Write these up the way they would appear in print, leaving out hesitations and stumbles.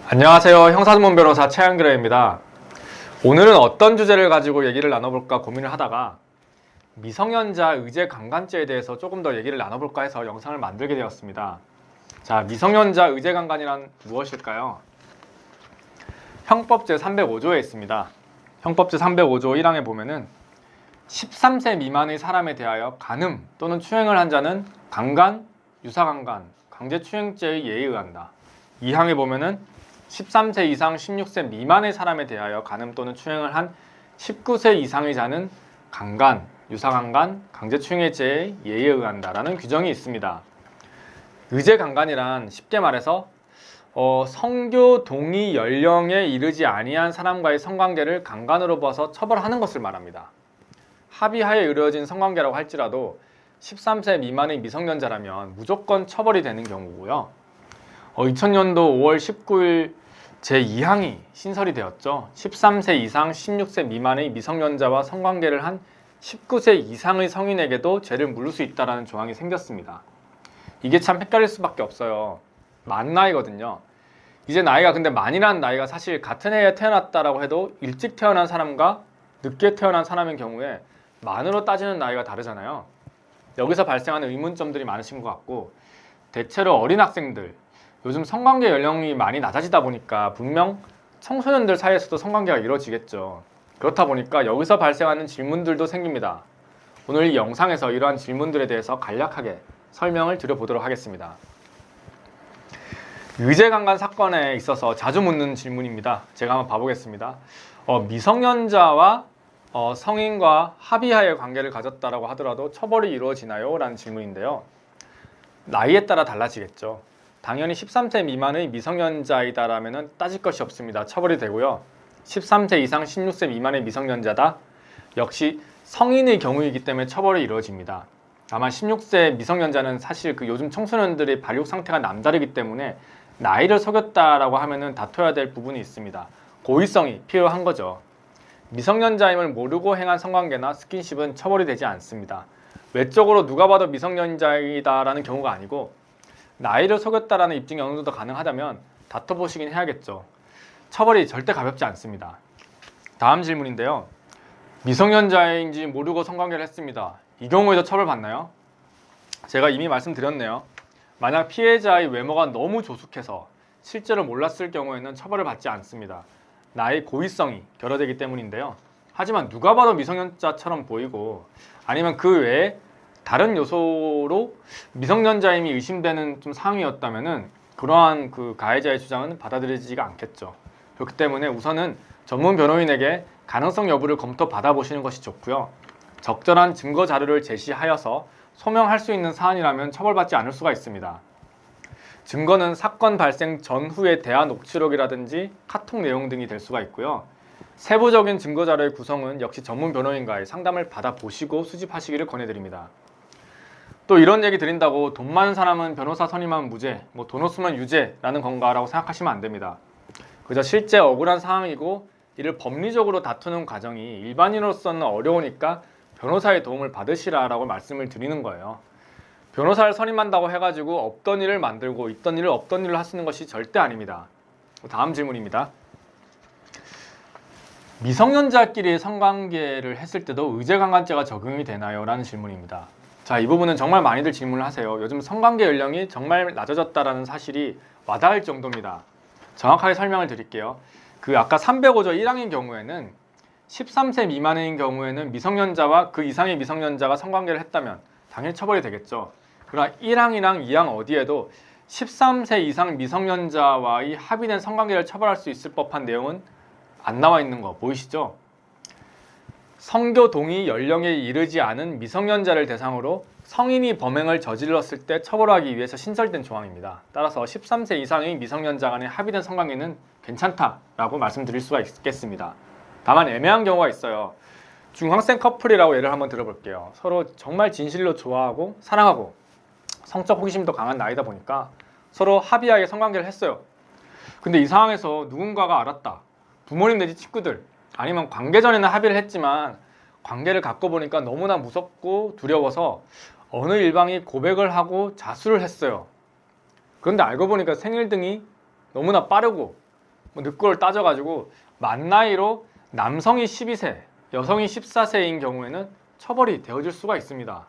안녕하세요. 형사전문 변호사 최한규입니다. 오늘은 어떤 주제를 가지고 얘기를 나눠볼까 고민을 하다가 미성년자 의제 강간죄에 대해서 조금 더 얘기를 나눠볼까 해서 영상을 만들게 되었습니다. 자, 미성년자 의제 강간이란 무엇일까요? 형법 제305조에 있습니다. 형법 제305조 1항에 보면은 13세 미만의 사람에 대하여 간음 또는 추행을 한 자는 강간, 유사강간, 강제추행죄의 예에 의한다. 2항에 보면은 13세 이상 16세 미만의 사람에 대하여 간음 또는 추행을 한 19세 이상의 자는 강간, 유사강간, 강제추행의 죄의 예에 의한다라는 규정이 있습니다. 의제강간이란 쉽게 말해서 성교 동의 연령에 이르지 아니한 사람과의 성관계를 강간으로 봐서 처벌하는 것을 말합니다. 합의하에 이루어진 성관계라고 할지라도 13세 미만의 미성년자라면 무조건 처벌이 되는 경우고요. 2000년도 5월 19일 제2항이 신설이 되었죠. 13세 이상 16세 미만의 미성년자와 성관계를 한 19세 이상의 성인에게도 죄를 물을 수 있다는 조항이 생겼습니다. 이게 참 헷갈릴 수밖에 없어요. 만 나이거든요. 이제 나이가 근데 만이라는 나이가 사실 같은 해에 태어났다라고 해도 일찍 태어난 사람과 늦게 태어난 사람인 경우에 만으로 따지는 나이가 다르잖아요. 여기서 발생하는 의문점들이 많으신 것 같고, 대체로 어린 학생들, 요즘 성관계 연령이 많이 낮아지다 보니까 분명 청소년들 사이에서도 성관계가 이루어지겠죠. 그렇다 보니까 여기서 발생하는 질문들도 생깁니다. 오늘 이 영상에서 이러한 질문들에 대해서 간략하게 설명을 드려보도록 하겠습니다. 의제강간 사건에 있어서 자주 묻는 질문입니다. 제가 한번 봐보겠습니다. 미성년자와 성인과 합의하에 관계를 가졌다라고 하더라도 처벌이 이루어지나요? 라는 질문인데요. 나이에 따라 달라지겠죠. 당연히 13세 미만의 미성년자이다라면 따질 것이 없습니다. 처벌이 되고요. 13세 이상 16세 미만의 미성년자다? 역시 성인의 경우이기 때문에 처벌이 이루어집니다. 다만 16세 미성년자는 사실 요즘 청소년들의 발육 상태가 남다르기 때문에 나이를 속였다라고 하면은 다퉈야 될 부분이 있습니다. 고의성이 필요한 거죠. 미성년자임을 모르고 행한 성관계나 스킨십은 처벌이 되지 않습니다. 외적으로 누가 봐도 미성년자이다라는 경우가 아니고 나이를 속였다라는 입증이 어느 정도 가능하다면 다퉈보시긴 해야겠죠. 처벌이 절대 가볍지 않습니다. 다음 질문인데요. 미성년자인지 모르고 성관계를 했습니다. 이 경우에도 처벌받나요? 제가 이미 말씀드렸네요. 만약 피해자의 외모가 너무 조숙해서 실제로 몰랐을 경우에는 처벌을 받지 않습니다. 나의 고의성이 결여되기 때문인데요. 하지만 누가 봐도 미성년자처럼 보이고 아니면 그 외에 다른 요소로 미성년자임이 의심되는 좀 상황이었다면은 그러한 가해자의 주장은 받아들여지지가 않겠죠. 그렇기 때문에 우선은 전문 변호인에게 가능성 여부를 검토 받아보시는 것이 좋고요. 적절한 증거 자료를 제시하여서 소명할 수 있는 사안이라면 처벌받지 않을 수가 있습니다. 증거는 사건 발생 전후의 대화 녹취록이라든지 카톡 내용 등이 될 수가 있고요. 세부적인 증거 자료의 구성은 역시 전문 변호인과의 상담을 받아보시고 수집하시기를 권해드립니다. 또 이런 얘기 드린다고 돈 많은 사람은 변호사 선임하면 무죄, 돈 없으면 유죄라는 건가라고 생각하시면 안 됩니다. 그저 실제 억울한 상황이고 이를 법리적으로 다투는 과정이 일반인으로서는 어려우니까 변호사의 도움을 받으시라라고 말씀을 드리는 거예요. 변호사를 선임한다고 해가지고 없던 일을 만들고 있던 일을 없던 일을 하시는 것이 절대 아닙니다. 다음 질문입니다. 미성년자끼리 성관계를 했을 때도 의제강간죄가 적용이 되나요? 라는 질문입니다. 자, 이 부분은 정말 많이들 질문을 하세요. 요즘 성관계 연령이 정말 낮아졌다라는 사실이 와닿을 정도입니다. 정확하게 설명을 드릴게요. 아까 305조 1항인 경우에는 13세 미만인 경우에는 미성년자와 그 이상의 미성년자가 성관계를 했다면 당연히 처벌이 되겠죠. 그러나 1항이랑 2항 어디에도 13세 이상 미성년자와의 합의된 성관계를 처벌할 수 있을 법한 내용은 안 나와 있는 거 보이시죠? 성교 동의 연령에 이르지 않은 미성년자를 대상으로 성인이 범행을 저질렀을 때 처벌하기 위해서 신설된 조항입니다. 따라서 13세 이상의 미성년자 간의 합의된 성관계는 괜찮다라고 말씀드릴 수가 있겠습니다. 다만 애매한 경우가 있어요. 중학생 커플이라고 예를 한번 들어볼게요. 서로 정말 진실로 좋아하고 사랑하고 성적 호기심도 강한 나이다 보니까 서로 합의하에 성관계를 했어요. 근데 이 상황에서 누군가가 알았다. 부모님 내지 친구들, 아니면 관계 전에는 합의를 했지만 관계를 갖고 보니까 너무나 무섭고 두려워서 어느 일방이 고백을 하고 자수를 했어요. 그런데 알고 보니까 생일 등이 너무나 빠르고 늑골을 따져가지고 만 나이로 남성이 12세, 여성이 14세인 경우에는 처벌이 되어질 수가 있습니다.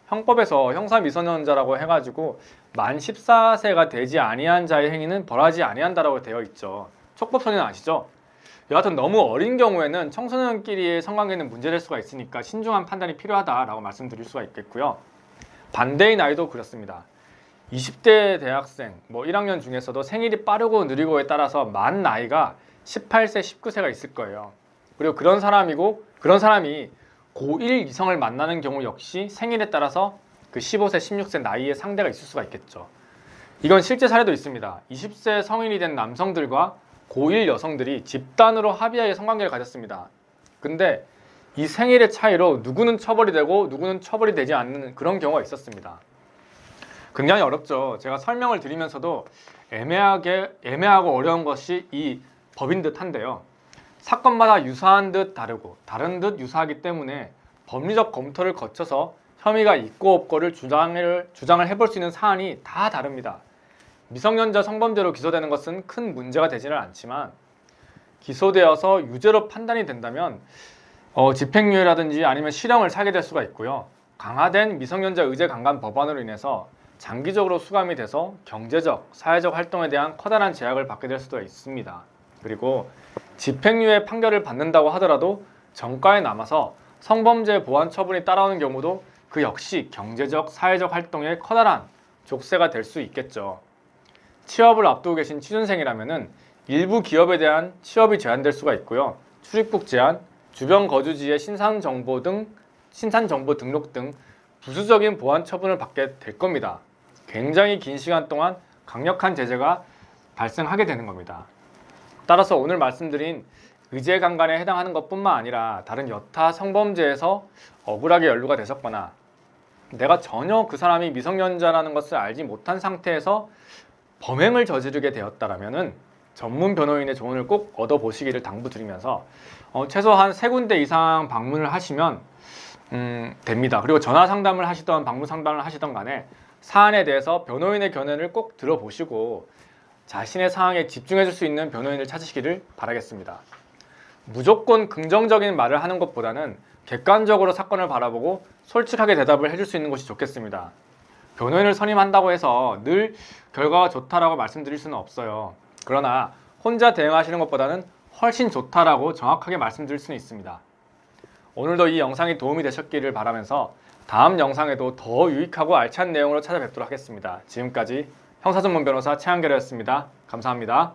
형법에서 형사 미성년자라고 해가지고 만 14세가 되지 아니한 자의 행위는 벌하지 아니한다라고 되어 있죠. 촉법소년 아시죠? 여하튼 너무 어린 경우에는 청소년끼리의 성관계는 문제될 수가 있으니까 신중한 판단이 필요하다라고 말씀드릴 수가 있겠고요. 반대의 나이도 그렇습니다. 20대 대학생, 1학년 중에서도 생일이 빠르고 느리고에 따라서 만 나이가 18세, 19세가 있을 거예요. 그리고 그런 사람이 고1 이성을 만나는 경우 역시 생일에 따라서 그 15세, 16세 나이의 상대가 있을 수가 있겠죠. 이건 실제 사례도 있습니다. 20세 성인이 된 남성들과 고1 여성들이 집단으로 합의하에 성관계를 가졌습니다. 근데 이 생일의 차이로 누구는 처벌이 되고 누구는 처벌이 되지 않는 그런 경우가 있었습니다. 굉장히 어렵죠. 제가 설명을 드리면서도 애매하고 어려운 것이 이 법인 듯 한데요. 사건마다 유사한 듯 다르고 다른 듯 유사하기 때문에 법리적 검토를 거쳐서 혐의가 있고 없고를 주장을 해볼 수 있는 사안이 다 다릅니다. 미성년자 성범죄로 기소되는 것은 큰 문제가 되지는 않지만 기소되어서 유죄로 판단이 된다면 집행유예라든지 아니면 실형을 살게 될 수가 있고요. 강화된 미성년자 의제 강간 법안으로 인해서 장기적으로 수감이 돼서 경제적, 사회적 활동에 대한 커다란 제약을 받게 될 수도 있습니다. 그리고 집행유예 판결을 받는다고 하더라도 정가에 남아서 성범죄 보완 처분이 따라오는 경우도 그 역시 경제적, 사회적 활동에 커다란 족쇄가 될 수 있겠죠. 취업을 앞두고 계신 취준생이라면 일부 기업에 대한 취업이 제한될 수가 있고요. 출입국 제한, 주변 거주지의 신상정보 등록 등 부수적인 보완 처분을 받게 될 겁니다. 굉장히 긴 시간 동안 강력한 제재가 발생하게 되는 겁니다. 따라서 오늘 말씀드린 의제 강간에 해당하는 것뿐만 아니라 다른 여타 성범죄에서 억울하게 연루가 되셨거나 내가 전혀 그 사람이 미성년자라는 것을 알지 못한 상태에서 범행을 저지르게 되었다라면은 전문 변호인의 조언을 꼭 얻어보시기를 당부드리면서 최소한 3군데 이상 방문을 하시면 됩니다. 그리고 전화 상담을 하시던 방문 상담을 하시던 간에 사안에 대해서 변호인의 견해를 꼭 들어보시고 자신의 상황에 집중해 줄 수 있는 변호인을 찾으시기를 바라겠습니다. 무조건 긍정적인 말을 하는 것보다는 객관적으로 사건을 바라보고 솔직하게 대답을 해줄 수 있는 것이 좋겠습니다. 변호인을 선임한다고 해서 늘 결과가 좋다라고 말씀드릴 수는 없어요. 그러나 혼자 대응하시는 것보다는 훨씬 좋다라고 정확하게 말씀드릴 수는 있습니다. 오늘도 이 영상이 도움이 되셨기를 바라면서 다음 영상에도 더 유익하고 알찬 내용으로 찾아뵙도록 하겠습니다. 지금까지 형사전문 변호사 최한결이었습니다. 감사합니다.